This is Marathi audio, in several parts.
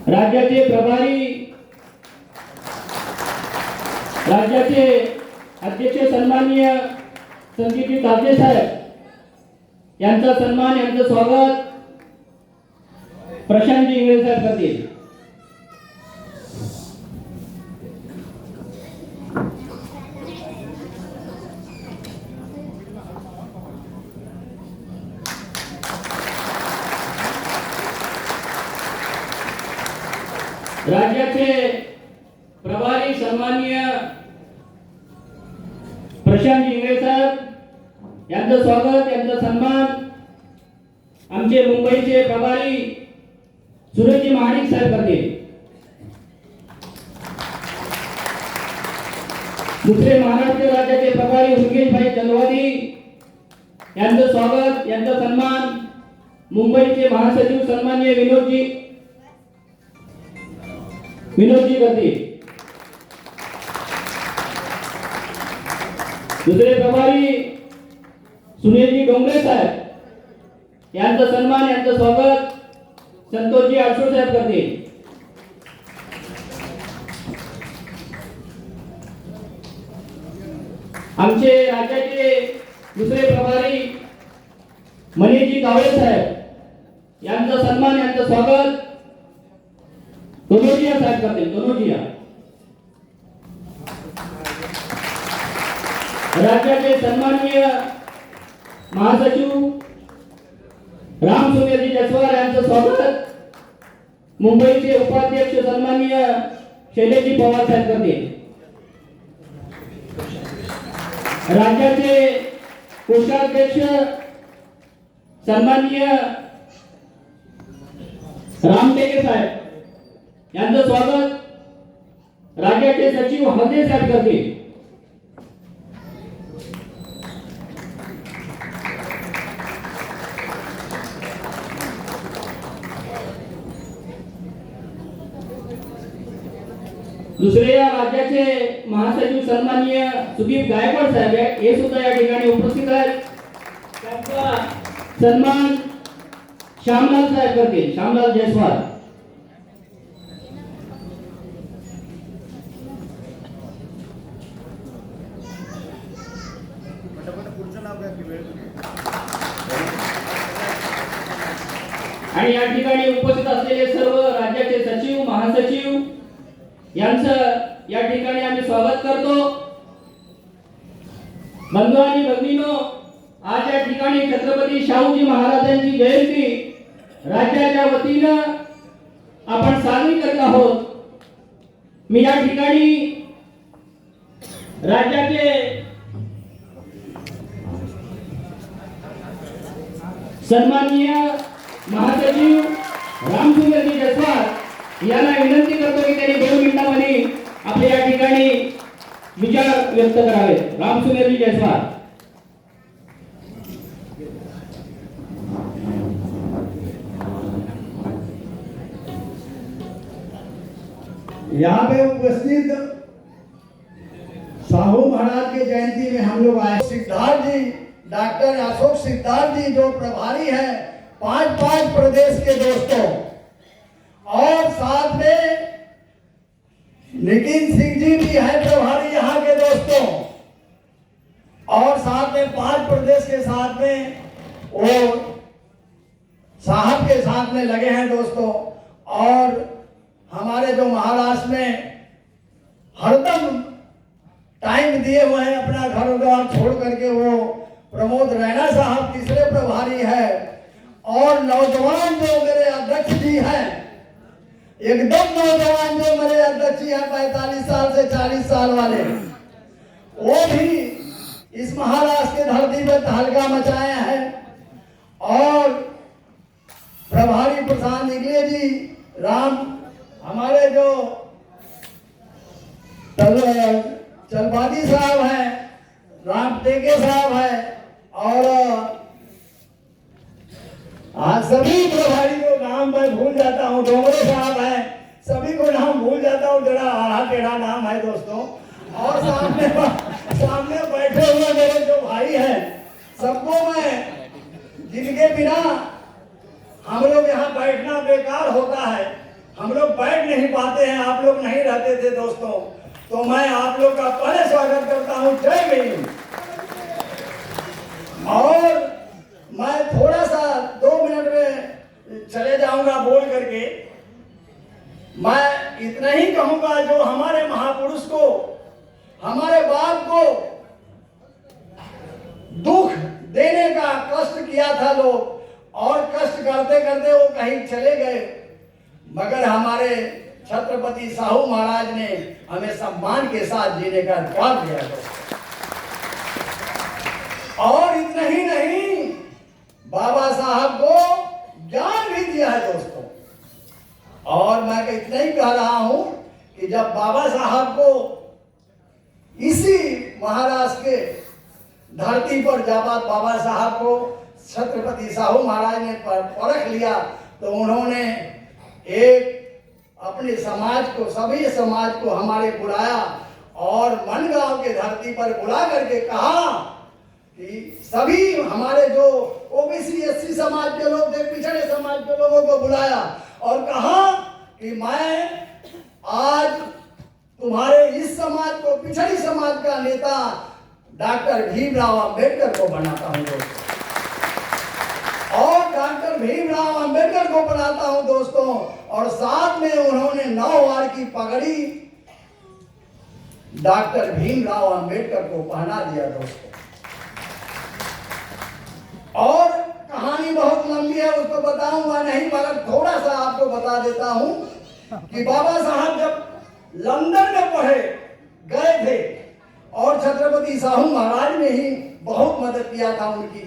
राज्याचे प्रभारी राज्याचे अध्यक्ष सन्माननीय संदीपजी तापे साहेब यांचा सन्मान यांचं स्वागत प्रशांतजी इंगळे साहेब करतील। राज्याचे प्रभारी सन्माननीय प्रशांत इंगळे साहेब यांचं स्वागत यांचा सन्मान आमचे मुंबईचे प्रभारी सुरेशजी महाडिक साहेब करतील। दुसरे महाराष्ट्र राज्याचे प्रभारी मुकेशभाई चंदवादी यांचं स्वागत यांचा सन्मान मुंबईचे महासचिव सन्माननीय विनोदजी करतील। दुसरे प्रभारी सुनीलजी डोंगरे साहेब यांचा सन्मान यांचं स्वागत संतोषजी आडसूळ साहेब करतील। आमचे राज्याचे दुसरे प्रभारी मनीषजी कावळे साहेब यांचा सन्मान यांचं स्वागत दोनोजिया साहेब करतील। दोनोजिया राज्याचे सन्माननीय महासचिव राम सुमेरजी जसवार यांचं स्वागत मुंबईचे उपाध्यक्ष सन्माननीय शैलेशजी पवार साहेब करतील। राज्याचे कोषाध्यक्ष सन्माननीय रामटेके साहेब यांचं स्वागत राज्याचे सचिव हळदे साहेब करतील। दुसरे या राज्याचे महासचिव सन्माननीय सुदीप गायकवाड साहेब हे सुद्धा या ठिकाणी उपस्थित आहेत। त्यांचा सन्मान श्यामलाल साहेब करतील। श्यामलाल जयस्वाल आणि या ठिकाणी उपस्थित असलेले सर्व राज्याचे सचिव महासचिव यांचं या ठिकाणी आम्ही स्वागत करतो। बंधू आणि भगिनींनो, आज या ठिकाणी छत्रपती शाहूजी महाराजांची जयंती राज्याच्या वतीनं आपण साजरी करत आहोत। मी या ठिकाणी राज्याचे सन्माननीय महासचिव रामसुंदरजी जयस्वाल यांना विनंती करतो की त्यांनी 2 मिनिटांमध्ये आपल्या या ठिकाणी विचार व्यक्त करावे। रामसुंदरजी जयस्वाल यहाँ पे उपस्थित साहू महाराज की जयंती में हम लोग आए। सिद्धार्थ जी, डॉक्टर अशोक सिद्धार्थ जी जो प्रभारी हैं 5 प्रदेश के दोस्तों, और साथ में नितिन सिंह जी भी हैं प्रभारी यहाँ के दोस्तों, और साथ में 5 प्रदेश के साथ में वो साहब के साथ में लगे हैं दोस्तों। और हमारे जो महाराष्ट्र में हरदम टाइम दिए हुए हैं अपना घर द्वार छोड़ करके, वो प्रमोद रैना साहब तीसरे प्रभारी है। और नौजवान जो मेरे अध्यक्ष जी हैं, एकदम नौजवान जो मेरे अध्यक्ष जी हैं 45 साल से 40 साल वाले, वो भी इस महाराष्ट्र के धरती पर तहलका मचाए हैं। और प्रभारी प्रशांत निगले जी, राम हमारे जो चलवादी साहब हैं, राम टेके साहब हैं, और आज सभी प्रभारी को नाम मैं भूल जाता हूँ। डोंगरे साहब हैं, सभी को नाम भूल जाता हूँ, जरा आड़ा टेढ़ा नाम है दोस्तों। और सामने बैठे हुए मेरे जो भाई हैं, सबको मैं, जिनके बिना हम लोग यहाँ बैठना बेकार होता है, हम लोग बैठ नहीं पाते हैं, आप लोग नहीं रहते थे दोस्तों, तो मैं आप लोग का पहले स्वागत करता हूं। जय भीम। और मैं थोड़ा सा 2 मिनट में चले जाऊंगा बोल करके। मैं इतना ही कहूंगा, जो हमारे महापुरुष को, हमारे बाप को दुख देने का कष्ट किया था लोग, और कष्ट करते करते वो कहीं चले गए, मगर हमारे छत्रपति साहू महाराज ने हमें सम्मान के साथ जीने का अधिकार दिया था। और इतना ही नहीं, बाबा साहब को ज्ञान भी दिया है दोस्तों। और मैं इतना ही कह रहा हूं कि जब बाबा साहब को इसी महाराष्ट्र के धरती पर जब बाबा साहब को छत्रपति साहू महाराज ने परख लिया, तो उन्होंने एक अपने समाज को, सभी समाज को हमारे बुलाया और मनगांव के धरती पर बुला करके कहा कि सभी हमारे जो ओबीसी एससी समाज के लोग थे, पिछड़े समाज के लोगों को बुलाया और कहा कि मैं आज तुम्हारे इस समाज को, पिछड़ी समाज का नेता डॉक्टर भीमराव अंबेडकर को बनाता हूं दोस्तों। और डॉक्टर भीमराव अंबेडकर को बनाता हूं दोस्तों। और साथ में उन्होंने 9 वार की पगड़ी डॉक्टर भीमराव अंबेडकर को पहना दिया दोस्तों। और कहानी बहुत लंबी है, उसको बताऊंगा नहीं, मगर थोड़ा सा आपको बता देता हूं कि बाबा साहब जब लंदन में पढ़े गए थे, और छत्रपति साहू महाराज ने ही बहुत मदद किया था उनकी।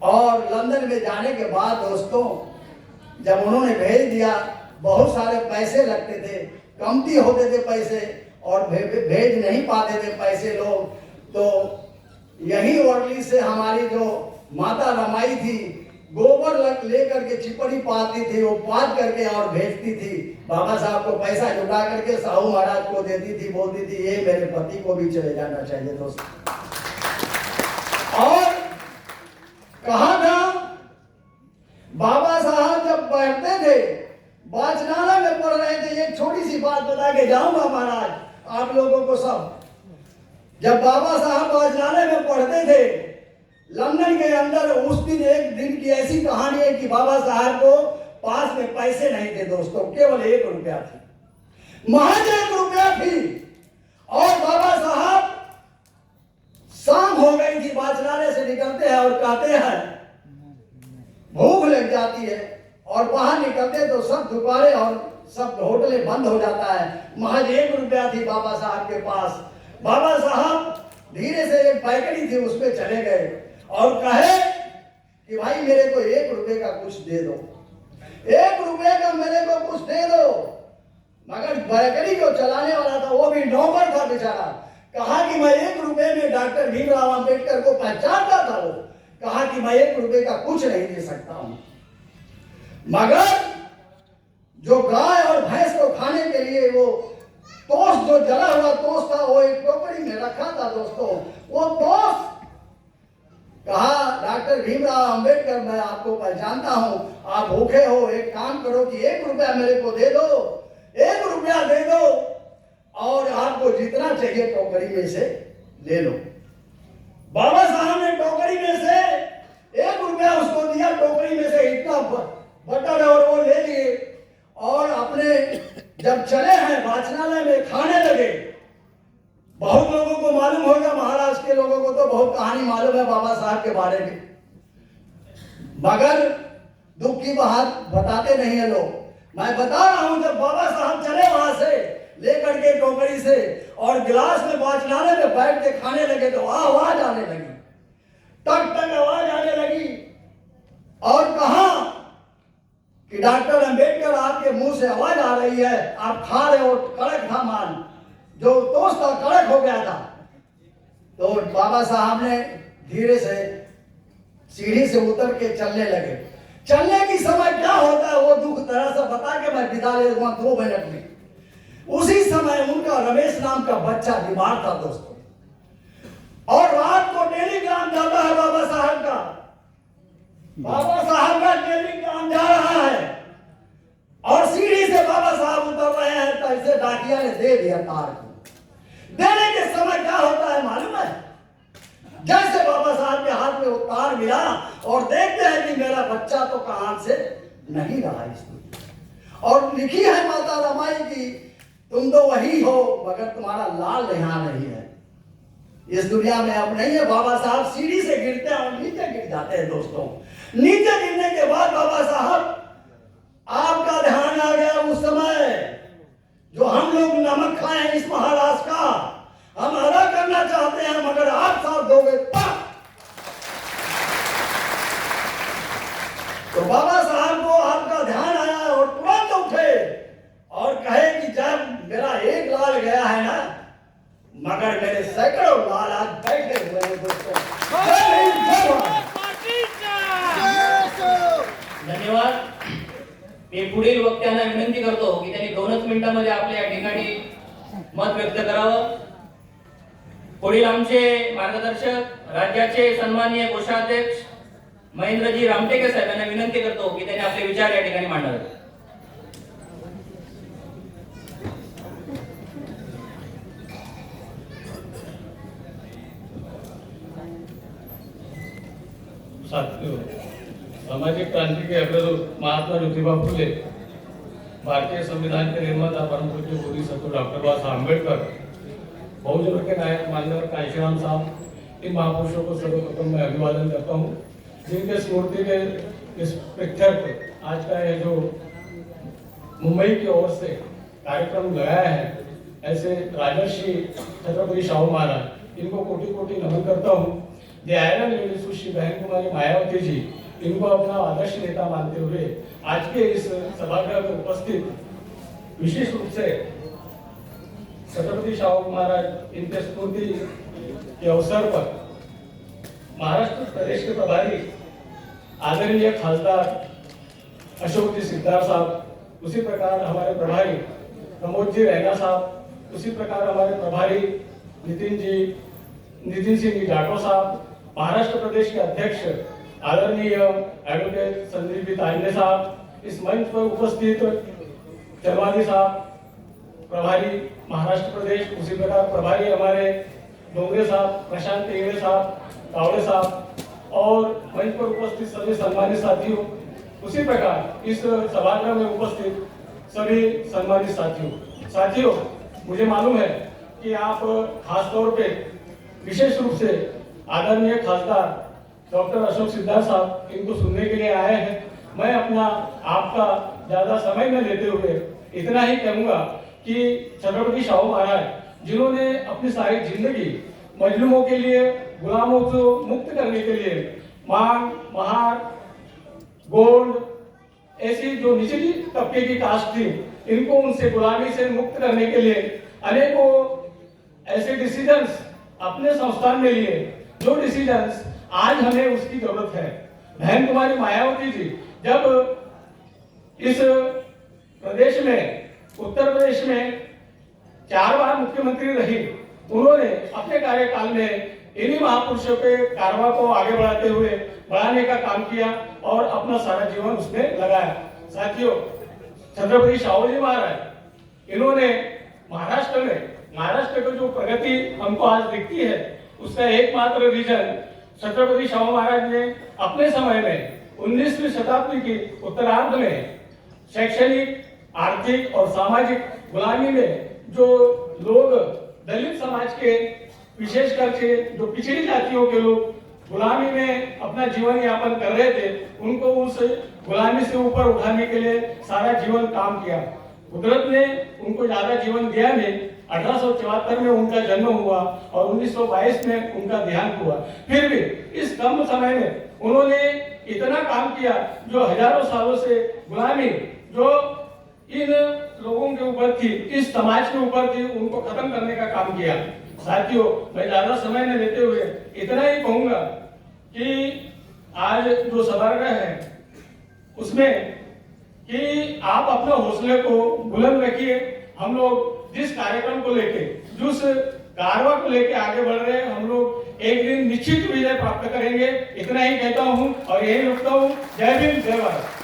और लंदन में जाने के बाद दोस्तों, जब उन्होंने भेज दिया, बहुत सारे पैसे लगते थे, कमती होते थे पैसे, और भेज नहीं पाते थे पैसे लोग, तो यही वर्ली से हमारी जो माता रमाई थी, गोबर लेकर के चिपड़ी पाती थी, वो पात करके और भेजती थी। बाबा साहब को पैसा जुटा करके साहू महाराज को देती थी, बोलती थी ये मेरे पति को भी चले जाना चाहिए दोस्तों। और कहा था, बाबा साहब जब बैठते थे, वाचनालय में पढ़ रहे थे, एक छोटी सी बात बता के जाऊंगा महाराज आप लोगों को सब। जब बाबा साहब वाचनालय में पढ़ते थे लंदन के अंदर, उस दिन एक दिन की ऐसी कहानी है कि बाबा साहब को पास में पैसे नहीं थे दोस्तों, केवल 1 रुपया थी, महज 1 रुपया थी। और बाबा साहब शाम हो गई थी, वाचनालय से निकलते हैं और कहते हैं भूख लग जाती है, और बाहर निकलते तो सब दुकानें और सब होटलें बंद हो जाता है। महज 1 रुपया थी बाबा साहब के पास। बाबा साहब धीरे से एक बैकरी थी उसमें चले गए और कहे कि भाई मेरे को 1 रुपये का कुछ दे दो, 1 रुपये का मेरे को कुछ दे दो। मगर बैकरी को चलाने वाला था, वो भी नौकर था बेचारा, कहा कि मैं 1 रुपये में डॉक्टर भीमराव अंबेडकर को पहचानता था। वो कहा कि मैं 1 रुपये का कुछ नहीं दे सकता हूं। मगर जो गाय और भैंस को खाने के लिए वो टोस्ट, जो जला हुआ टोस्ट था, वो एक टोकरी में रखा था दोस्तों। वो टोस्ट कहा, डॉक्टर भीमराव अंबेडकर मैं आपको पहचानता हूं, आप भूखे हो, एक काम करो कि 1 रुपया मेरे को दे दो, 1 रुपया दे दो, और आपको जितना चाहिए टोकरी में से ले लो। बाबा साहब ने टोकरी में से 1 रुपया उसको दिया, टोकरी में से इतना बटर और वो ले लिए, और अपने जब चले हैं वाचनालय में खाने लगे। बहुत लोगों को मालूम होगा, महाराष्ट्र के लोगों को तो बहुत कहानी मालूम है बाबा साहब के बारे में, मगर दुख की बात बताते नहीं है लोग। मैं बता रहा हूं, जब बाबा साहब चले वहां से लेकर के टोकरी से और गिलास में वाचनालय में बैठ के खाने लगे, तो आवाज आने लगी, टक टक आवाज आने लगी। और कहा कि डॉक्टर अंबेडकर आपके मुंह से आवाज आ रही है, आप खा रहे हो। कड़क था माल, जो टोस्ट था कड़क हो गया था। तो बाबा साहब ने धीरे से सीढ़ी से उतर के चलने लगे। चलने की समय क्या होता है वो दुख तरह से बता के मैं बिता ले दूंगा 2 मिनट में। उसी समय उनका रमेश नाम का बच्चा बीमार था दोस्तों, और रात को टेलीग्राम जाता है बाबा साहब का, बाबा साहब का टेलीग्राम जा रहा है, और सीढ़ी से बच्चा तो कहां से नहीं रहा इस दुनिया। और लिखी है माता रमाई की, तुम तो वही हो मगर तुम्हारा लाल यहाँ नहीं है, इस दुनिया में अब नहीं है। बाबा साहब सीढ़ी से गिरते हैं और नीचे गिर जाते हैं दोस्तों। नीचे गिरने के बाद बाबा साहब आपका ध्यान आ गया उस समय, जो हम लोग नमक खाएं इस महाराष्ट्र का, हम अदा करना चाहते हैं मगर आप साथ दोगे तब। तो बाबा साहब को आपका ध्यान आया और तुरंत उठे और कहे कि जब मेरा एक लाल गया है ना, मगर मेरे सैकड़ों लाल आज बैठे हुए हैं दोस्तों। धन्यवाद। मी पुढील वक्त्यांना विनंती करतो की त्यांनी 2च मिनिटांमध्ये आपल्या या ठिकाणी मत व्यक्त करावं। पुढील आमचे मार्गदर्शक राज्याचे सन्माननीय कोषाध्यक्ष महेंद्रजी रामटेके साहेब यांना विनंती करतो की त्यांनी आपले विचार या ठिकाणी मांडावेत। साथियों, सामाजिक क्रांति के अग्रदूत महात्मा ज्योतिबा फुले, भारतीय संविधान के निर्माता परम पूज्य बोधिसत्व डॉक्टर बाबा साहब अम्बेडकर, बहुजनों के नायक माननीय कांशीराम साहब, इन महापुरुषों को सर्वप्रथम मैं अभिवादन करता हूँ, जिनके स्मृति के इस प्रीत्यर्थ आज का ये जो मुंबई की ओर से कार्यक्रम लगाया है, ऐसे राजर्षि छत्रपति शाहू महाराज, इनको कोटि कोटि नमन करता हूँ। द आयरन लेडी सुश्री बहन कुमारी मायावती जी, इनको अपना आदर्श नेता मानते हुए आज के इस सभागृह में उपस्थित विशेष रूप से छत्रपति शाहू महाराज इनके स्मृति के अवसर पर महाराष्ट्र प्रदेश के प्रभारी आदरणीय खासदार अशोक जी सिद्धार्थ साहब, उसी प्रकार हमारे प्रभारी प्रमोद जी रैना साहब, उसी प्रकार हमारे प्रभारी नितिन सिंह जाटो साहब, महाराष्ट्र प्रदेश के अध्यक्ष आदरणीय एडवोकेट संदीप जी तांडे साहब, इस मंच पर उपस्थित चरवादी साहब प्रभारी महाराष्ट्र प्रदेश, उसी प्रकार प्रभारी हमारे डोंगरे साहब, प्रशांत इंगड़े साहब, तावड़े साहब और मंच पर उपस्थित सभी सम्मानित साथियों, उसी प्रकार इस सभागृह में उपस्थित सभी सम्मानित साथियों, मुझे मालूम है कि आप खास तौर पे विशेष रूप से आदरणीय खासदार डॉक्टर अशोक सिद्धार्थ साहब इनको सुनने के लिए आए हैं। मैं अपना आपका ज्यादा समय न लेते हुए इतना ही कहूंगा कि छत्रपति शाहू महाराज, जिन्होंने अपनी सारी जिंदगी मजलूमों के लिए, गुलामों को मुक्त करने के लिए मांग, महार, गोंड ऐसी जो निचली तबके की कास्ट थी, इनको उनसे गुलामी से मुक्त करने के लिए अनेकों ऐसे डिसीजंस अपने संस्थान में लिए, जो डिसीजंस आज हमें उसकी जरूरत है। बहन कुमारी मायावती जी जब इस प्रदेश में, उत्तर प्रदेश में 4 बार मुख्यमंत्री रही, उन्होंने अपने कार्यकाल में इन्हीं महापुरुषों के कारवा को आगे बढ़ाने का काम किया और अपना सारा जीवन उसमें लगाया। साथियों, छत्रपति शाहू जी महाराज, इन्होंने महाराष्ट्र की जो प्रगति हमको आज दिखती है, उसका एकमात्र रीजन छत्रपति शाहू महाराज ने अपने समय में 19वीं शताब्दी की उत्तरार्ध में शैक्षणिक, आर्थिक और सामाजिक गुलामी में जो लोग दलित समाज के, विशेष करके जो पिछड़ी जातियों के लोग गुलामी में अपना जीवन यापन कर रहे थे, उनको उस गुलामी से ऊपर उठाने के लिए सारा जीवन काम किया। कुदरत ने उनको ज्यादा जीवन दिया नहीं। 1874 में उनका जन्म हुआ और 1922 में उनका देहांत हुआ। फिर भी इस कम समय में उन्होंने इतना काम किया, जो हजारों सालों से गुलामी जो इन लोगों के ऊपर थी, इस समाज के ऊपर थी, उनको खत्म करने का काम किया। साथियों, मैं ज्यादा समय न लेते हुए इतना ही कहूंगा कि आज जो सभागृह है उसमें कि आप अपने हौसले को बुलंद रखिए। हम लोग जिस कार्यक्रम को लेके, जिस कारवा को लेके आगे बढ़ रहे हैं, हम लोग एक दिन निश्चित विजय प्राप्त करेंगे। इतना ही कहता हूं और यही रुकता हूं। जय भीम, जय भारत।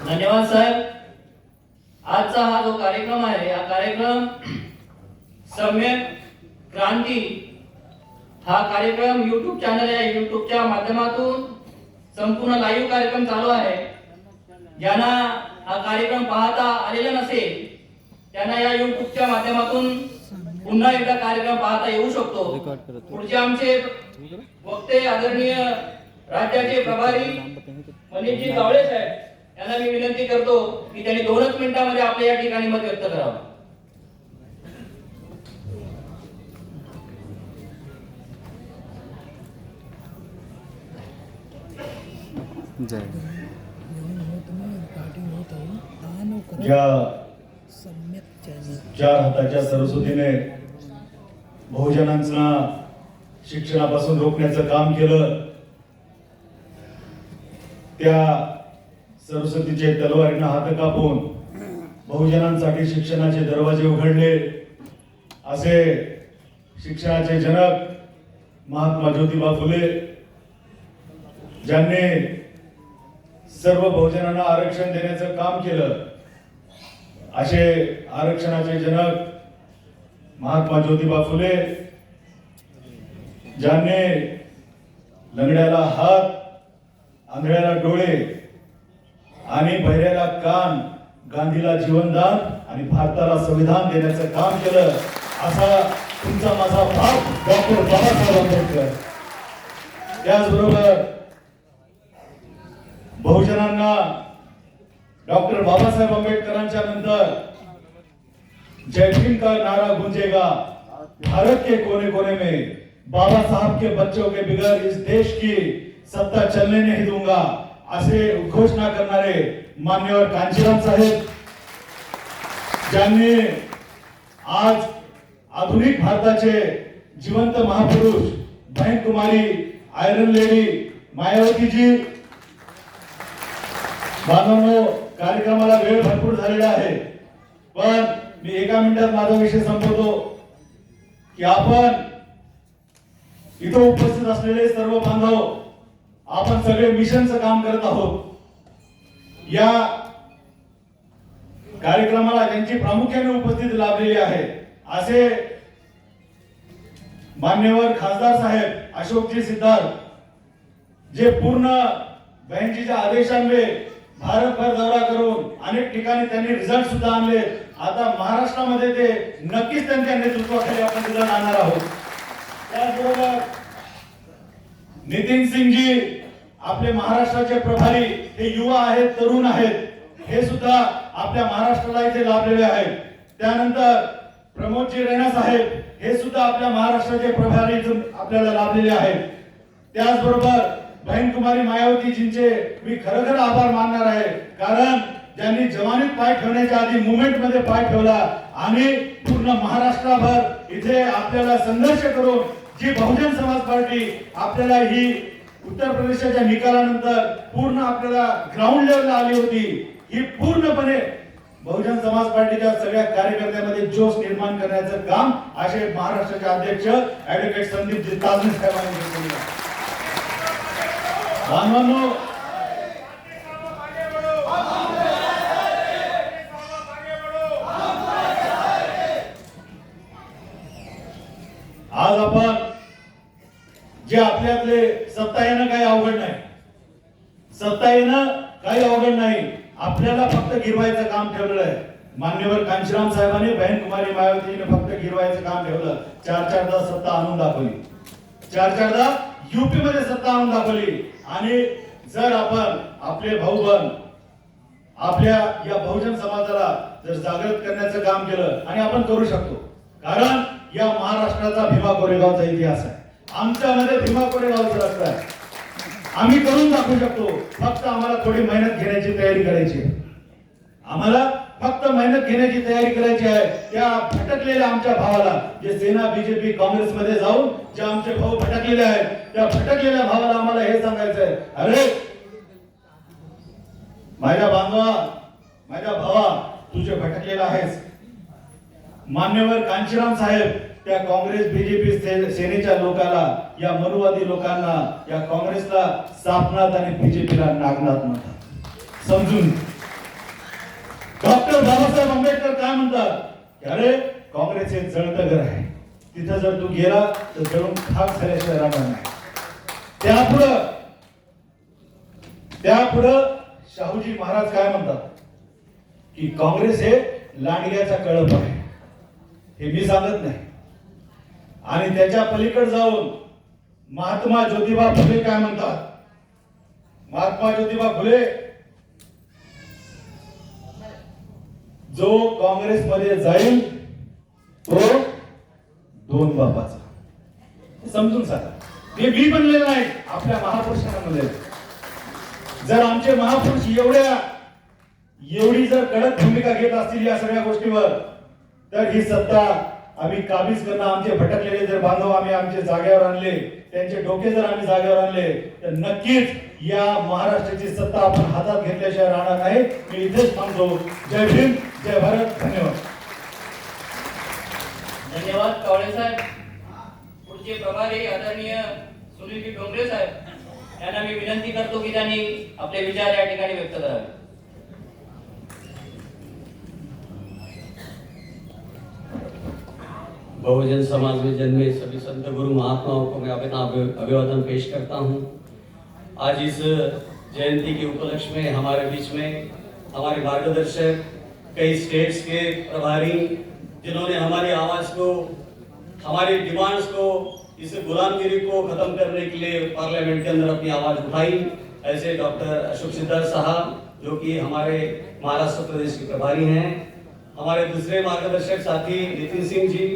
धन्यवाद साहेब। आजचा हा जो कार्यक्रम आहे, हा कार्यक्रम सम्यक क्रांती हा कार्यक्रम YouTube चॅनल या YouTubeच्या माध्यमातून संपूर्ण लाईव्ह कार्यक्रम चालू आहे. ज्यांना हा कार्यक्रम पाहता आलेला नसेल त्यांना या युट्यूबच्या माध्यमातून पुन्हा एकदा कार्यक्रम पाहता येऊ शकतो. पुढचे आमचे वक्ते आदरणीय राज्याचे प्रभारी मनीषजी कावळे साहेब यांना मी विनंती करतो की त्यांनी 2च मिनिटांमध्ये आपल्या या ठिकाणी मत व्यक्त करावं. ज्या चार हाताच्या सरस्वतीने बहुजनांना शिक्षणापासून रोखण्याचं काम केलं, त्या सरस्वतीचे तलवारीनं हात कापून बहुजनांसाठी शिक्षणाचे दरवाजे उघडले असे शिक्षणाचे जनक महात्मा ज्योतिबा फुले, ज्यांनी सर्व बहुजनांना आरक्षण देण्याचं काम केलं, असे आरक्षणाचे जनक महात्मा ज्योतिबा फुले, ज्यांनी लंगड्याला हात, आंधळ्याला डोळे आणि बहिऱ्याला कान, गांधीला जीवनदान आणि भारताला संविधान देण्याचं काम केलं, असा तुमचा माझा बाप डॉक्टर बाबासाहेब आंबेडकर. त्याचबरोबर बहुजनांना डॉक्टर बाबासाहेब आंबेडकरांच्या नंतर जय भीम का नारा गूंजेगा, भारत के कोने कोने में बाबा साहब के बच्चों के बिगैर इस देश की सत्ता चलने नहीं दूंगा असे घोषणा करणारे मान्यवर कांचीराम साहेब, ज्यांनी आज आधुनिक भारताचे जिवंत महापुरुष बहन कुमारी, आयरन लेडी मायावतीजी. बांधवांनो, कार्यक्रमाला वेळ भरपूर झालेला आहे, पण मी एका मिनिटात माझा विषय संपवतो की आपण इथं उपस्थित असलेले सर्व बांधव, आपण सगळे मिशनचं काम करत आहोत. या कार्यक्रमाला ज्यांची प्रामुख्याने उपस्थिती लाभलेली आहे असे मान्यवर खासदार साहेब अशोकजी सिद्धार्थ, जे पूर्ण बँकेच्या आदेशांमुळे भारतभर दौरा करून अनेक ठिकाणी त्यांनी रिझल्ट सुद्धा आणले. आता महाराष्ट्रामध्ये ते नक्कीच त्यांच्या नेतृत्वाखाली आपण रिझल्ट आणणार आहोत. त्याचबरोबर नितीन सिंगजी, आपले महाराष्ट्राचे प्रभारी, ते युवा आहेत, तरुण आहेत, हे सुद्धा आपल्या महाराष्ट्राला इथे लाभलेले आहेत. त्यानंतर प्रमोदजी रैना साहेब, हे सुद्धा आपल्या महाराष्ट्राचे प्रभारी आपल्याला लाभलेले आहेत. त्याचबरोबर बहन कुमारी मायावतीजींचे मी खरोखर आभार मानणार आहे, कारण ज्यांनी जवानीत पाय ठेवण्याच्या आधी मुवमेंट मध्ये पाय ठेवला आणि पूर्ण महाराष्ट्रभर इथे आपल्याला संघर्ष करून जी बहुजन समाज पार्टी आपल्याला ही उत्तर प्रदेशाच्या निकालानंतर पूर्ण आपल्याला ग्राउंड लेवलला आली होती, ही पूर्णपणे बहुजन समाज पार्टीच्या सगळ्या कार्यकर्त्यांमध्ये जोश निर्माण करण्याचं काम असे महाराष्ट्राचे अध्यक्ष ऍडव्होकेट संदीपजी ताजने साहेबांनी केलं. बांधवांनो, आज आपण जे आपल्यातले सत्ता येणं काही अवघड नाही, सत्ता येणं काही अवघड नाही, आपल्याला फक्त गिरवायचं काम ठेवलेलं आहे. मान्यवर कांचीराम साहेबांनी बहन कुमारी मायावतीने फक्त गिरवायचं काम ठेवलं. 4-4दा सत्ता आणून दाखवली, 4-4दा यूपी मध्ये सत्ता आणून दाखवली. आणि जर आपण आपले भाऊ बंद आपल्या या बहुजन समाजाला जर जागृत करण्याचं काम केलं, आणि आपण करू शकतो, कारण या महाराष्ट्राचा भीमा कोरेगावचा इतिहास आहे, आमच्यामध्ये भीमा कोरेगावचं रक्त आहे, आम्ही करून दाखवू शकतो. फक्त आम्हाला थोडी मेहनत घेण्याची तयारी करायची आहे, आम्हाला फक्त मेहनत घेण्याची तयारी करायची आहे. त्या भटकलेल्या आमच्या भावाला, जे सेना बीजेपी काँग्रेस मध्ये जाऊन जे आमचे भाऊ भटकलेले आहेत, त्या भटकलेल्या भावाला आम्हाला हे सांगायचं आहे, अरे माझ्या बांधवा, माझ्या भावा, तुझे भटकलेला आहेस. मान्यवर कांचीराम साहेब त्या काँग्रेस बीजेपी सेनेच्या लोकांना, या मनुवादी लोकांना, या काँग्रेसला सापनाथ आणि बीजेपीला नागनाथ म्हणतात. समजून डॉक्टर बाबासाहेब आंबेडकर काय म्हणतात, अरे काँग्रेस हे जळतं घर आहे, तिथं जर तू गेला तर जळून खाक झाल्याशिवाय राहणार नाही. त्यापुढं त्यापुढं शाहूजी महाराज काय म्हणतात की काँग्रेस हे लांडग्याचा कळप आहे, हे मी सांगत नाही. आणि त्याच्या पलीकडे जाऊन महात्मा ज्योतिबा फुले काय म्हणतात, महात्मा ज्योतिबा फुले जो काँग्रेसमध्ये जाईल तो दोन बापाचा. समजून सांगा, हे मी बनलेलं नाही, आपल्या महापुरुषांमध्ये. जर आमचे महापुरुष एवढी जर कडक भूमिका घेत असतील या सगळ्या गोष्टीवर, तर ही सत्ता आम्ही काबीज करणं, आमचे भटकलेले जर बांधव आम्ही आमच्या जागेवर आणले, त्यांचे डोके जर आम्ही जागेवर आणले, तर नक्कीच या महाराष्ट्राची सत्ता आपण हातात घेतल्याशिवाय राहणार नाही. मी इथेच थांबतो. जय भीम, जय भारत. धन्यवाद. धन्यवाद कावळे साहेब. पुढचे प्रभारी आदरणीय सुनीलजी डोंगरे साहेब यांना मी विनंती करतो की त्यांनी आपले विचार या ठिकाणी व्यक्त करावे. बहुजन समाज में जन्मे सभी संत गुरु महात्माओं को मैं अपना अभिवादन पेश करता हूँ. आज इस जयंती के उपलक्ष्य में हमारे बीच में हमारे मार्गदर्शक, कई स्टेट्स के प्रभारी, जिन्होंने हमारी आवाज को, हमारी डिमांड्स को, इस गुलामगिरी को खत्म करने के लिए पार्लियामेंट के अंदर अपनी आवाज उठाई, ऐसे डॉक्टर अशोक सिद्धार्थ साहब जो कि हमारे महाराष्ट्र प्रदेश के प्रभारी हैं. हमारे दूसरे मार्गदर्शक साथी नितिन सिंह जी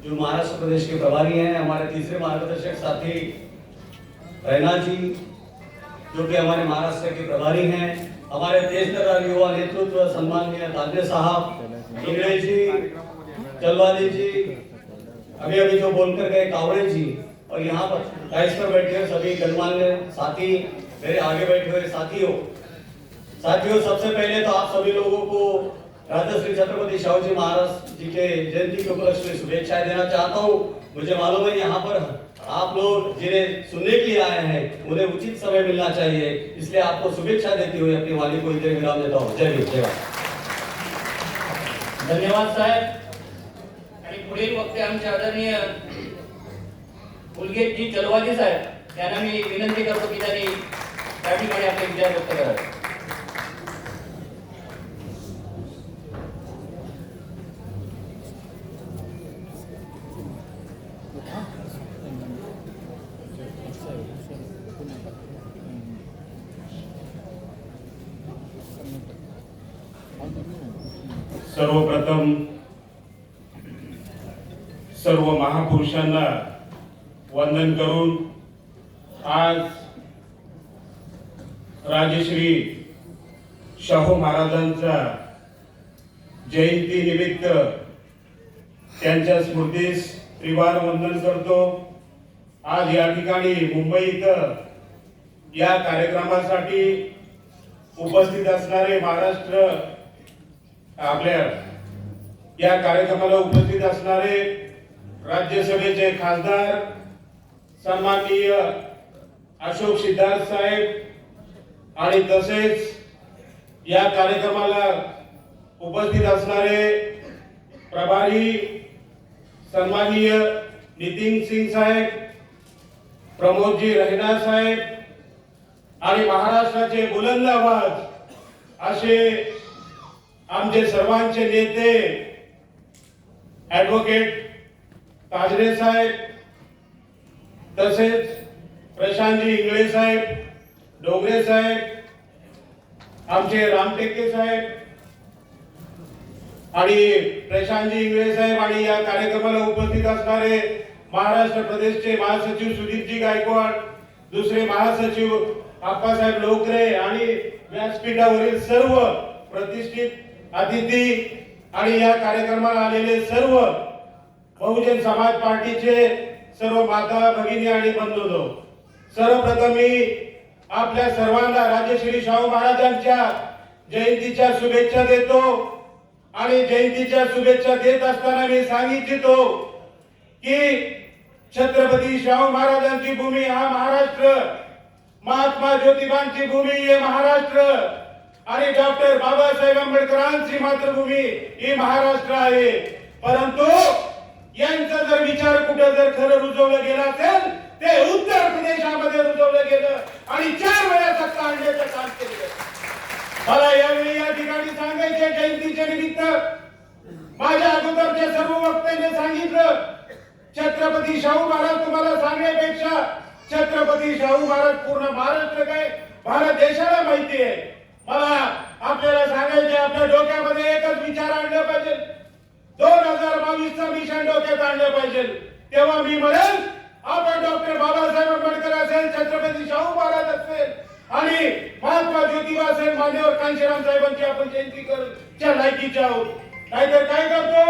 जो महाराष्ट्र प्रदेश के प्रभारी हैं. हमारे तीसरे मार्गदर्शक साथी रैना जी जो कि हमारे महाराष्ट्र के प्रभारी हैं. हमारे देश दर युवा नेतृत्व सम्माननीय तांबे साहब, इंगड़े जी, चलवादी जी, अभी अभी जो बोलकर गए कावड़े जी, और यहाँ पर डाइस पर बैठे हुए सभी गणमान्य साथी, मेरे आगे बैठे हुए साथियों, सबसे पहले तो आप सभी लोगों को राजश्री छत्रपति शाहूजी महाराज जी के जयंती के उपलक्ष्य में शुभेच्छाएं देना चाहता हूँ. मुझे मालूम है यहाँ पर आप लोग जिन्हें सुनने के लिए आए हैं उन्हें उचित समय मिलना चाहिए, इसलिए आपको शुभेच्छा देते हुए अपनी वाणी को इधर विराम देता हूँ. जय भीम, जय भारत. धन्यवाद साहेब. आणि पुढील वक्ते आमचे आदरणीय मुलगेजी चलवादी साहेब यांना मी विनंती करतो की त्यांनी त्या ठिकाणी आपले विचार व्यक्त करावे. सर्वप्रथम सर्व महापुरुषांना वंदन करून आज राजश्री शाहू महाराजांचा जयंती निमित्त त्यांच्या स्मृतीस त्रिवार वंदन करतो. आज या ठिकाणी मुंबईत या कार्यक्रमासाठी उपस्थित असणारे महाराष्ट्र आपल्या या कार्यक्रमाला उपस्थित असणारे राज्यसभेचे खासदार सन्माननीय अशोक सिद्धार्थ साहेब आणि तसेच या कार्यक्रमाला उपस्थित असणारे प्रभारी सन्माननीय नितिन सिंह साहेब, प्रमोदजी रैना साहेब आणि महाराष्ट्राचे बुलंद आवाज असे आमचे सर्वांचे नेते ॲडव्होकेट ताजरे साहेब, तसेच प्रशांतजी इंगळे साहेब, डोंगरे साहेब, आमचे रामटेके साहेब आणि प्रशांतजी इंगळे साहेब आणि या कार्यक्रमाला उपस्थित असणारे महाराष्ट्र प्रदेशचे महासचिव सुदीपजी गायकवाड, दुसरे महासचिव आप्पासाहेब लोकरे आणि व्यासपीठावरील सर्व प्रतिष्ठित अतिथी आणि या कार्यक्रमाला आलेले सर्व बहुजन समाज पार्टीचे सर्व माता भगिनी आणि बंधू, सर्वप्रथम मी आपल्या सर्वांना राजश्री शाहू महाराजांच्या जयंतीच्या शुभेच्छा देतो. आणि जयंतीच्या शुभेच्छा देत असताना मी सांगितलो की छत्रपती शाहू महाराजांची भूमी हा महाराष्ट्र, महात्मा ज्योतिबांची भूमी हे महाराष्ट्र आणि डॉक्टर बाबासाहेब आंबेडकरांची मातृभूमी ही महाराष्ट्र आहे. परंतु यांचा जर विचार कुठे जर खरं रुजवलं गेलं असेल ते उत्तर प्रदेशामध्ये रुजवलं गेलं आणि 4 वेळा सत्ता आणण्याचं काम मला यावेळी या ठिकाणी सांगायचे जयंतीच्या निमित्त माझ्या अगोदरच्या सर्व वक्त्यांनी सांगितलं, छत्रपती शाहू महाराज तुम्हाला सांगण्यापेक्षा छत्रपती शाहू महाराज पूर्ण महाराष्ट्र काय भारत देशाला माहिती आहे. मला आपल्याला सांगायचे, आपल्या डोक्यामध्ये एकच विचार आणला पाहिजे, 2022चं मिशन डोक्यात आणलं पाहिजे. तेव्हा मी म्हणेन, आपण डॉक्टर बाबासाहेब आंबेडकर असेल, छत्रपती शाहू महाराज असेल आणि महात्मा ज्योतिबा असेल, मान्यवर कांशीराम साहेबांची आपण जयंती च्या लायकीचे आहोत. नाहीतर काय करतो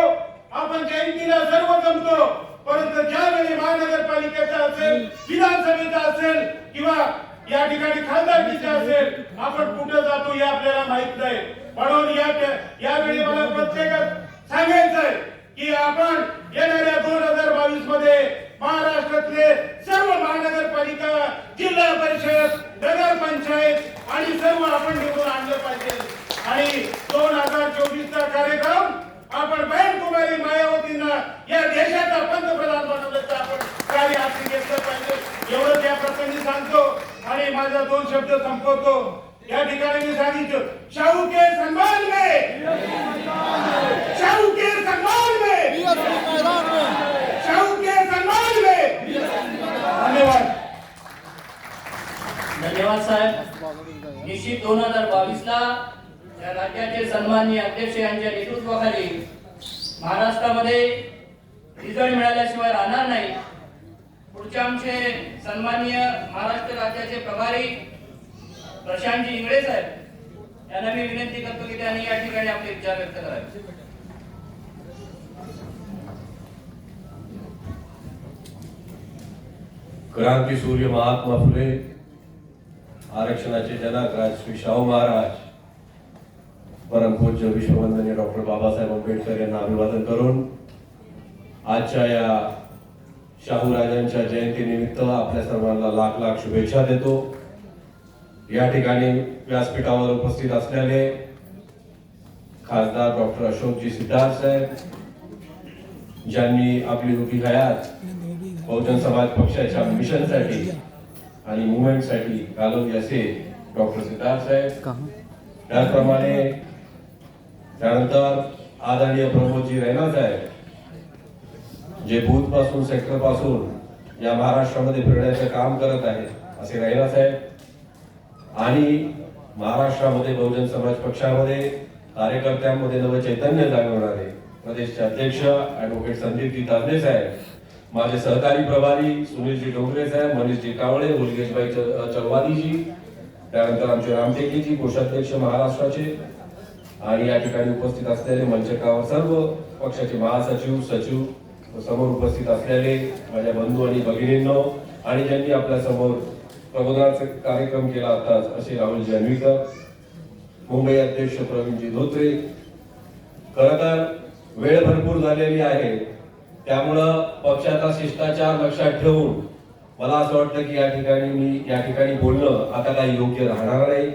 आपण, जयंतीला सर्व जमतो, परंतु ज्यावेळी महानगरपालिकेचा असेल, विधानसभेचा असेल किंवा या ठिकाणी खासदारकीचा असेल, आपण कुठं जातो हे आपल्याला माहित नाही. म्हणून यावेळी मला प्रत्येकात सांगायचंय की आपण येणाऱ्या 2022 मध्ये महाराष्ट्रातले सर्व महानगरपालिका, जिल्हा परिषद, नगर पंचायत आणि सर्व आपण निवडून आणलं पाहिजे. आणि 2024चा कार्यक्रम आपण बहन कुमारी मायावतींना या देशाचा पंतप्रधान बनवण्याचं आपण कार्य हाती घेतलं पाहिजे. एवढंच या प्रसंगी सांगतो आणि माझा 2 शब्द संपवतो. या ठिकाणी मी सांगितलं, शाहू के सम्मान में, शाहू के सम्मान में, शाहू के सम्मान में. धन्यवाद. धन्यवाद साहेब. निश्चित 2022ला या राज्याचे सन्माननीय अध्यक्ष यांच्या नेतृत्वाखाली महाराष्ट्रामध्ये रिझल्ट मिळाल्याशिवाय राहणार नाही. पुढचे आमचे सन्माननीय महाराष्ट्र राज्याचे प्रभारी प्रशांतजी इंगळे साहेब यांना मी विनंती करतो की त्यांनी या ठिकाणी आपले विचार व्यक्त करावे. क्रांती सूर्य महात्मा फुले, आरक्षणाचे जनक राजश्री शाहू महाराज, परमपूज्य विश्ववंदनीय डॉक्टर बाबासाहेब आंबेडकर यांना अभिवादन करून आजच्या या शाहू राजांच्या जयंतीनिमित्त आपल्या सर्वांना लाख लाख शुभेच्छा देतो. या ठिकाणी व्यासपीठावर उपस्थित असलेले खासदार डॉक्टर अशोकजी सिद्धार्थ साहेब, ज्यांनी आपली उभी हयात बहुजन समाज पक्षाच्या मिशनसाठी आणि मुवमेंटसाठी घालवली असेल, डॉक्टर सिद्धार्थ साहेब. त्याचप्रमाणे त्यानंतर आदरणीय प्रमोदजी रैना साहेब, जे बूथ पासून सेक्टर पासून या महाराष्ट्रामध्ये फिरण्याचे काम करत आहेत असे रैना साहेब, आणि महाराष्ट्रामध्ये बहुजन समाज पक्षामध्ये कार्यकर्त्यांमध्ये नव चैतन्य जागवणारे प्रदेशचे अध्यक्ष ऍडव्होकेट संदीपजी ताजने साहेब, माझे सहकारी प्रभारी सुनीलजी डोंगरे साहेब, मनीषजी कावळे, मुलगेशभाई चौवादीजी, त्यानंतर आमचे रामटेकेजी कोषाध्यक्ष महाराष्ट्राचे, आणि या ठिकाणी उपस्थित असलेले मंचकावर सर्व पक्षाचे महासचिव, सचिव, समोर उपस्थित असलेले माझ्या बंधू आणि भगिनींनो, आणि ज्यांनी आपल्या समोर प्रबोधनाचा कार्यक्रम केला होता असे राहुलजी अन्वीकर, मुंबई अध्यक्ष प्रवीणजी धोत्रे. खरं तर वेळ भरपूर झालेली आहे, त्यामुळं पक्षाचा शिष्टाचार लक्षात ठेवून मला असं वाटतं की या ठिकाणी बोलणं आता काही योग्य राहणार नाही.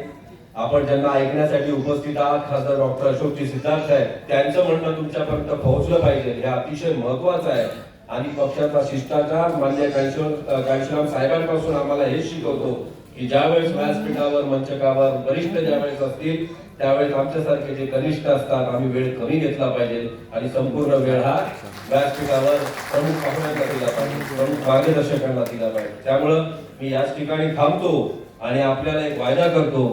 आपण ज्यांना ऐकण्यासाठी उपस्थित आहात, खासदार डॉक्टर अशोकजी सिद्धार्थ साहेब, त्यांचं म्हणणं तुमच्यापर्यंत पोहोचलं पाहिजे, हे अतिशय महत्वाचं आहे. आणि पक्षाचा शिष्टाचार मान्य कांशीराम साहेबांपासून आम्हाला हे शिकवतो की ज्यावेळेस व्यासपीठावर, मंचकावर वरिष्ठ ज्यावेळेस असतील त्यावेळेस आमच्यासारखे जे कनिष्ठ असतात, आम्ही वेळ कमी घेतला पाहिजे आणि संपूर्ण वेळ हा व्यासपीठावर प्रमुख पाहुण्यांना दिला पाहिजे, प्रमुख मार्गदर्शकांना दिला पाहिजे. त्यामुळं मी याच ठिकाणी थांबतो आणि आपल्याला एक वायदा करतो,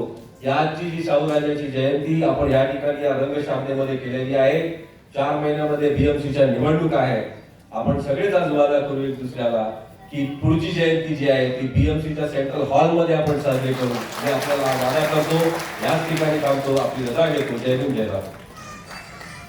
याची जी शाहूराजाची जयंती आपण या ठिकाणी या रंगशामनेमध्ये केलेली आहे. 4 महिन्यामध्ये बीएमसीच्या निवडणूक आहे. आपण सगळेच आज वादा करू एक दुसऱ्याला की पुढची जयंती जी आहे ती बीएमसीच्या सेंट्रल हॉलमध्ये आपण साजरी करू. मी आपल्याला वादा करतो, याच ठिकाणी थांबतो, आपली रजा घेतो. जय हिंद, जय भारत.